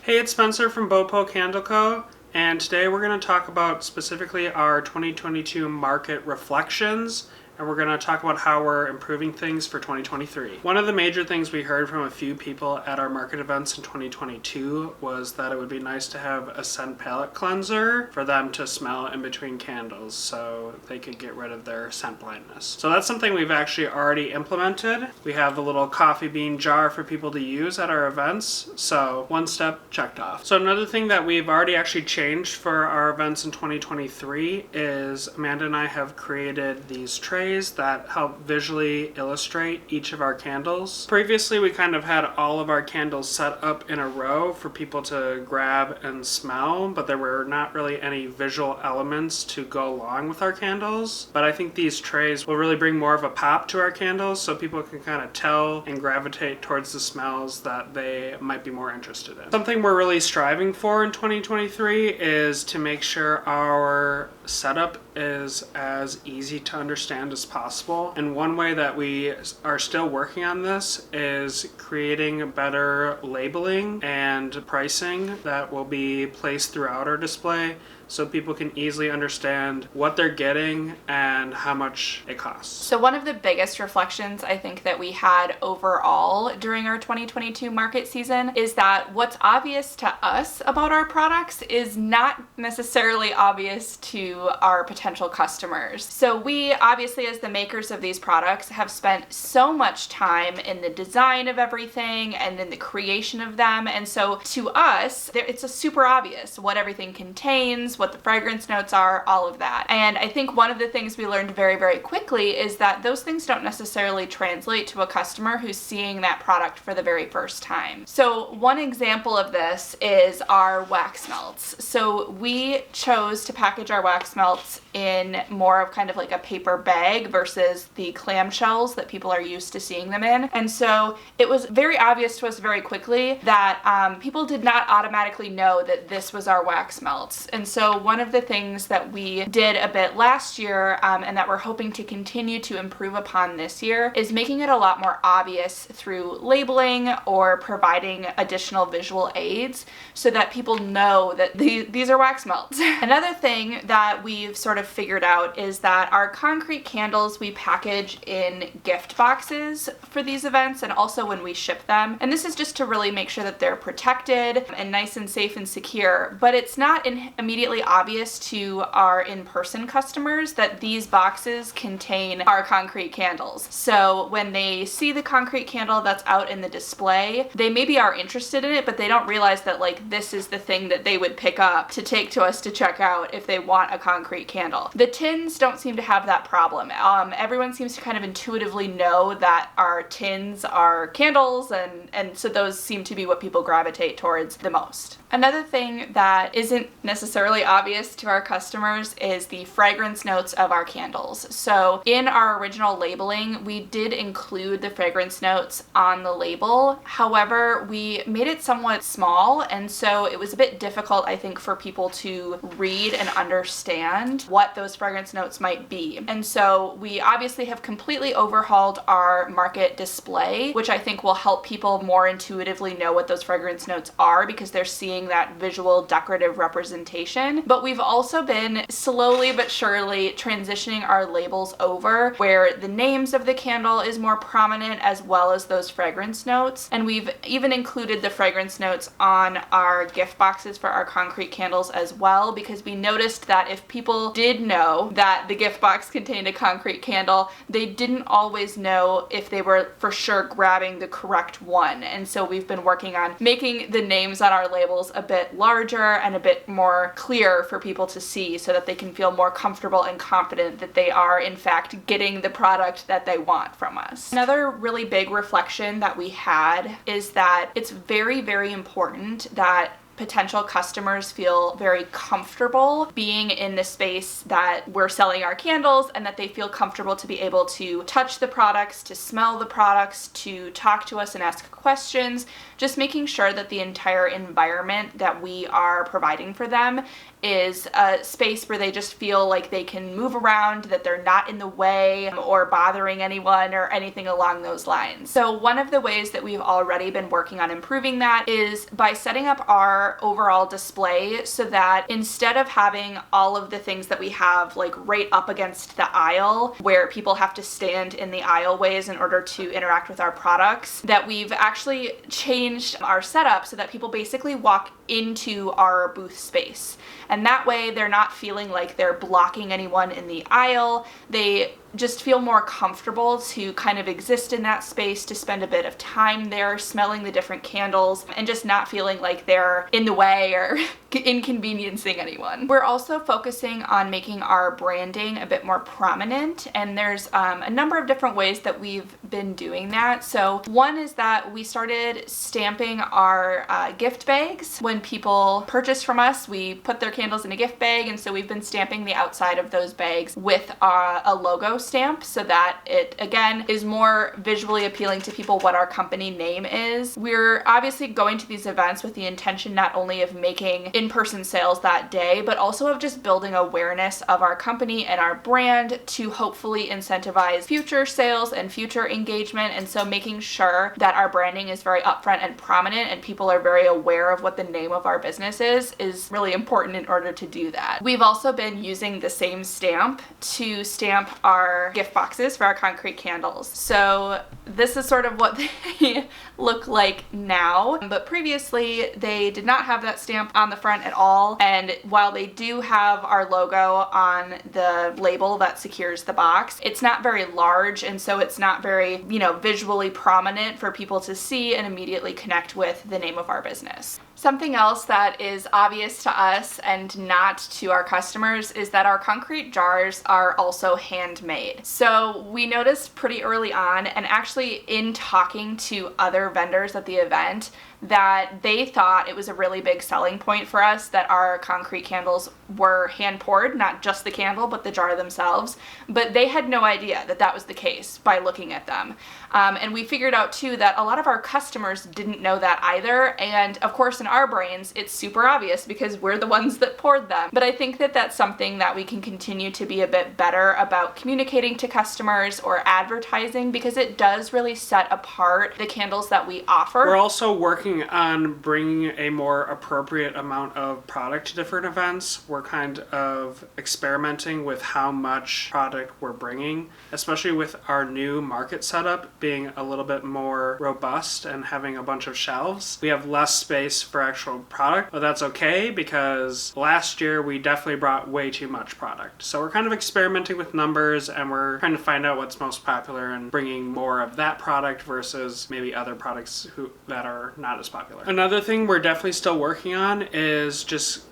Hey, it's Spencer from Bopo Candle Co. And today we're going to talk about specifically our 2022 market reflections, and we're going to talk about how we're improving things for 2023. One of the major things we heard from a few people at our market events in 2022 was that it would be nice to have a scent palette cleanser for them to smell in between candles so they could get rid of their scent blindness. So that's something we've actually already implemented. We have a little coffee bean jar for people to use at our events, so one step checked off. So another thing that we've already actually changed for our events in 2023 is Amanda and I have created these trays that help visually illustrate each of our candles. Previously, we kind of had all of our candles set up in a row for people to grab and smell, but there were not really any visual elements to go along with our candles. But I think these trays will really bring more of a pop to our candles so people can kind of tell and gravitate towards the smells that they might be more interested in. Something we're really striving for in 2023 is to make sure our setup is as easy to understand as possible. And one way that we are still working on this is creating better labeling and pricing that will be placed throughout our display so people can easily understand what they're getting and how much it costs. So one of the biggest reflections I think that we had overall during our 2022 market season is that what's obvious to us about our products is not necessarily obvious to our potential customers. So we obviously, as the makers of these products, have spent so much time in the design of everything and in the creation of them. And so to us, it's a super obvious what everything contains, what the fragrance notes are, all of that. And I think one of the things we learned very, very quickly is that those things don't necessarily translate to a customer who's seeing that product for the very first time. So one example of this is our wax melts. So we chose to package our wax melts in more of kind of like a paper bag versus the clamshells that people are used to seeing them in. And so it was very obvious to us very quickly that people did not automatically know that this was our wax melts. And so one of the things that we did a bit last year and that we're hoping to continue to improve upon this year is making it a lot more obvious through labeling or providing additional visual aids so that people know that these are wax melts. Another thing that we've sort of figured out is that our concrete candles we package in gift boxes for these events and also when we ship them. And this is just to really make sure that they're protected and nice and safe and secure, but it's not immediately obvious to our in-person customers that these boxes contain our concrete candles. So when they see the concrete candle that's out in the display, they maybe are interested in it, but they don't realize that like this is the thing that they would pick up to take to us to check out if they want a concrete candle. The tins don't seem to have that problem. Everyone seems to kind of intuitively know that our tins are candles, and so those seem to be what people gravitate towards the most. Another thing that isn't necessarily obvious to our customers is the fragrance notes of our candles. So in our original labeling, we did include the fragrance notes on the label. However, we made it somewhat small, and so it was a bit difficult, I think, for people to read and understand what those fragrance notes might be. And so we obviously have completely overhauled our market display, which I think will help people more intuitively know what those fragrance notes are because they're seeing that visual decorative representation. But we've also been slowly but surely transitioning our labels over where the names of the candle is more prominent as well as those fragrance notes. And we've even included the fragrance notes on our gift boxes for our concrete candles as well, because we noticed that if people did know that the gift box contained a concrete candle, they didn't always know if they were for sure grabbing the correct one. And so we've been working on making the names on our labels a bit larger and a bit more clear for people to see so that they can feel more comfortable and confident that they are in fact getting the product that they want from us. Another really big reflection that we had is that it's very, very important that potential customers feel very comfortable being in the space that we're selling our candles, and that they feel comfortable to be able to touch the products, to smell the products, to talk to us and ask questions, just making sure that the entire environment that we are providing for them is a space where they just feel like they can move around, that they're not in the way or bothering anyone or anything along those lines. So one of the ways that we've already been working on improving that is by setting up our overall display so that instead of having all of the things that we have like right up against the aisle where people have to stand in the aisleways in order to interact with our products, that we've actually changed our setup so that people basically walk into our booth space. And that way they're not feeling like they're blocking anyone in the aisle. They just feel more comfortable to kind of exist in that space, to spend a bit of time there smelling the different candles and just not feeling like they're in the way or inconveniencing anyone. We're also focusing on making our branding a bit more prominent, and there's a number of different ways that we've been doing that. So one is that we started stamping our gift bags. When people purchase from us, we put their candles in a gift bag, and so we've been stamping the outside of those bags with a logo stamp so that it again is more visually appealing to people what our company name is. We're obviously going to these events with the intention not only of making in-person sales that day, but also of just building awareness of our company and our brand to hopefully incentivize future sales and future engagement. And so making sure that our branding is very upfront and prominent and people are very aware of what the name of our business is really important in order to do that. We've also been using the same stamp to stamp our gift boxes for our concrete candles. So this is sort of what they look like now, but previously they did not have that stamp on the front at all. And while they do have our logo on the label that secures the box, it's not very large, and so it's not very, visually prominent for people to see and immediately connect with the name of our business. Something else that is obvious to us and not to our customers is that our concrete jars are also handmade. So we noticed pretty early on, and actually in talking to other vendors at the event, that they thought it was a really big selling point for us that our concrete candles were hand poured, not just the candle, but the jar themselves. But they had no idea that that was the case by looking at them. And we figured out too that a lot of our customers didn't know that either. And of course, in our brains, it's super obvious because we're the ones that poured them. But I think that that's something that we can continue to be a bit better about communicating to customers or advertising, because it does really set apart the candles that we offer. We're also working on bringing a more appropriate amount of product to different events. We're kind of experimenting with how much product we're bringing, especially with our new market setup being a little bit more robust and having a bunch of shelves. We have less space for actual product, but that's okay because last year we definitely brought way too much product. So we're kind of experimenting with numbers, and we're trying to find out what's most popular and bringing more of that product versus maybe other products that are not as popular. Another thing we're definitely still working on is just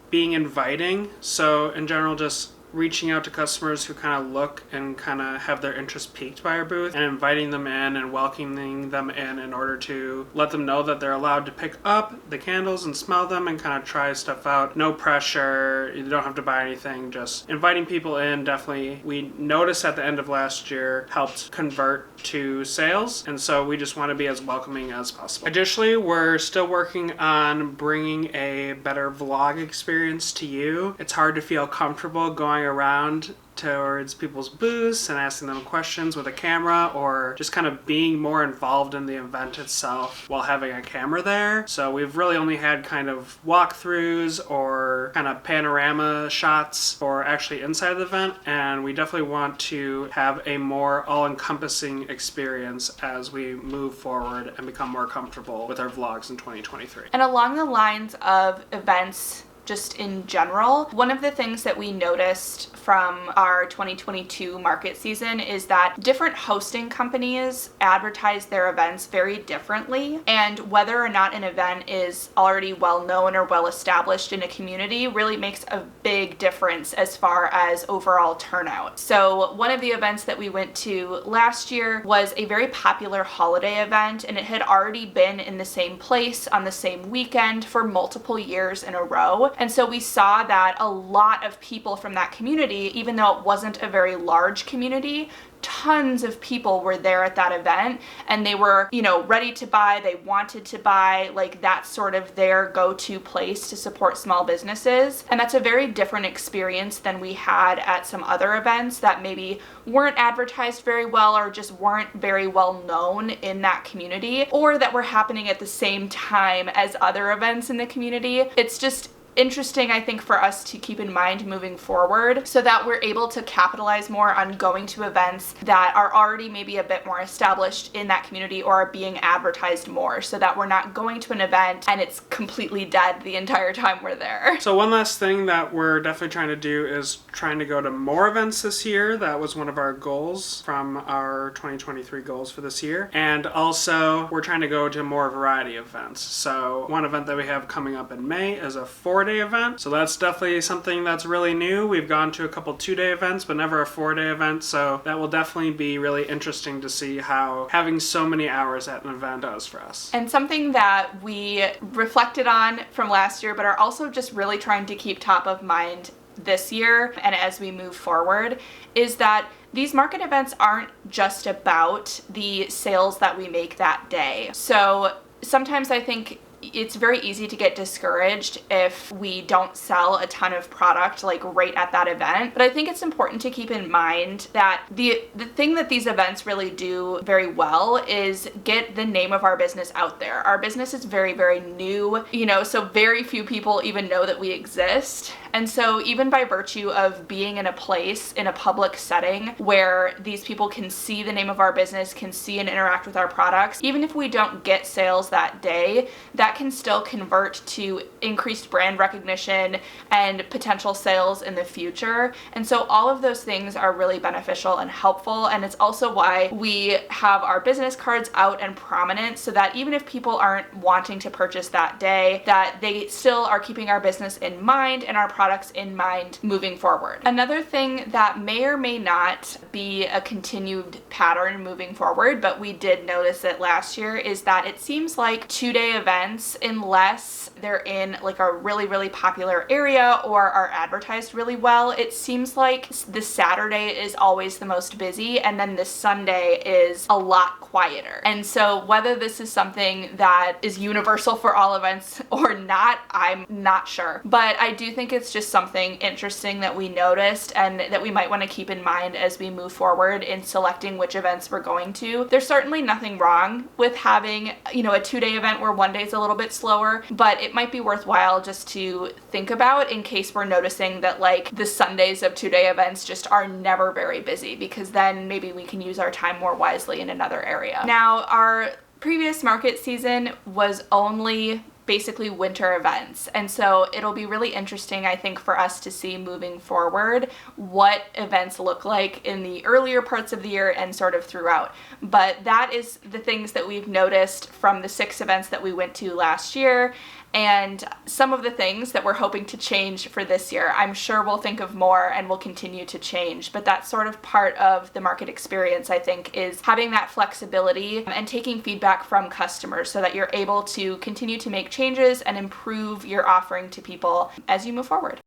being inviting. So in general, just reaching out to customers who kind of look and kind of have their interest piqued by our booth, and inviting them in and welcoming them in order to let them know that they're allowed to pick up the candles and smell them and kind of try stuff out. No pressure. You don't have to buy anything. Just inviting people in definitely, we noticed at the end of last year, helped convert to sales, and so we just want to be as welcoming as possible. Additionally, we're still working on bringing a better vlog experience to you. It's hard to feel comfortable going around towards people's booths and asking them questions with a camera, or just kind of being more involved in the event itself while having a camera there. So we've really only had kind of walkthroughs or kind of panorama shots for actually inside the event, and we definitely want to have a more all-encompassing experience as we move forward and become more comfortable with our vlogs in 2023. And along the lines of events just in general. One of the things that we noticed from our 2022 market season is that different hosting companies advertise their events very differently, and whether or not an event is already well known or well established in a community really makes a big difference as far as overall turnout. So one of the events that we went to last year was a very popular holiday event, and it had already been in the same place on the same weekend for multiple years in a row. And so we saw that a lot of people from that community, even though it wasn't a very large community, tons of people were there at that event, and they were, ready to buy, they wanted to buy, like that's sort of their go-to place to support small businesses. And that's a very different experience than we had at some other events that maybe weren't advertised very well or just weren't very well known in that community, or that were happening at the same time as other events in the community. It's just interesting, I think, for us to keep in mind moving forward so that we're able to capitalize more on going to events that are already maybe a bit more established in that community or are being advertised more, so that we're not going to an event and it's completely dead the entire time we're there. So one last thing that we're definitely trying to do is trying to go to more events this year. That was one of our goals from our 2023 goals for this year. And also we're trying to go to more variety of events. So one event that we have coming up in May is a 4-day event. So that's definitely something that's really new. We've gone to a couple 2-day events, but never a 4-day event. So that will definitely be really interesting to see how having so many hours at an event does for us. And something that we reflected on from last year, but are also just really trying to keep top of mind this year and as we move forward, is that these market events aren't just about the sales that we make that day. So sometimes I think it's very easy to get discouraged if we don't sell a ton of product like right at that event. But I think it's important to keep in mind that the thing that these events really do very well is get the name of our business out there. Our business is very, very new, so very few people even know that we exist. And so even by virtue of being in a place, in a public setting where these people can see the name of our business, can see and interact with our products, even if we don't get sales that day, that can still convert to increased brand recognition and potential sales in the future. And so all of those things are really beneficial and helpful. And it's also why we have our business cards out and prominent, so that even if people aren't wanting to purchase that day, that they still are keeping our business in mind and our products in mind moving forward. Another thing that may or may not be a continued pattern moving forward, but we did notice it last year, is that it seems like 2-day events, unless they're in like a really, really popular area or are advertised really well, it seems like the Saturday is always the most busy, and then the Sunday is a lot quieter. And so whether this is something that is universal for all events or not, I'm not sure. But I do think it's just something interesting that we noticed and that we might want to keep in mind as we move forward in selecting which events we're going to. There's certainly nothing wrong with having, a 2-day event where one day is a little bit slower, but it might be worthwhile just to think about in case we're noticing that like the Sundays of 2-day events just are never very busy, because then maybe we can use our time more wisely in another area. Now, our previous market season was only basically winter events. And so it'll be really interesting, I think, for us to see moving forward what events look like in the earlier parts of the year and sort of throughout. But that is the things that we've noticed from the 6 events that we went to last year, and some of the things that we're hoping to change for this year. I'm sure we'll think of more and we'll continue to change, but that's sort of part of the market experience, I think, is having that flexibility and taking feedback from customers so that you're able to continue to make changes and improve your offering to people as you move forward.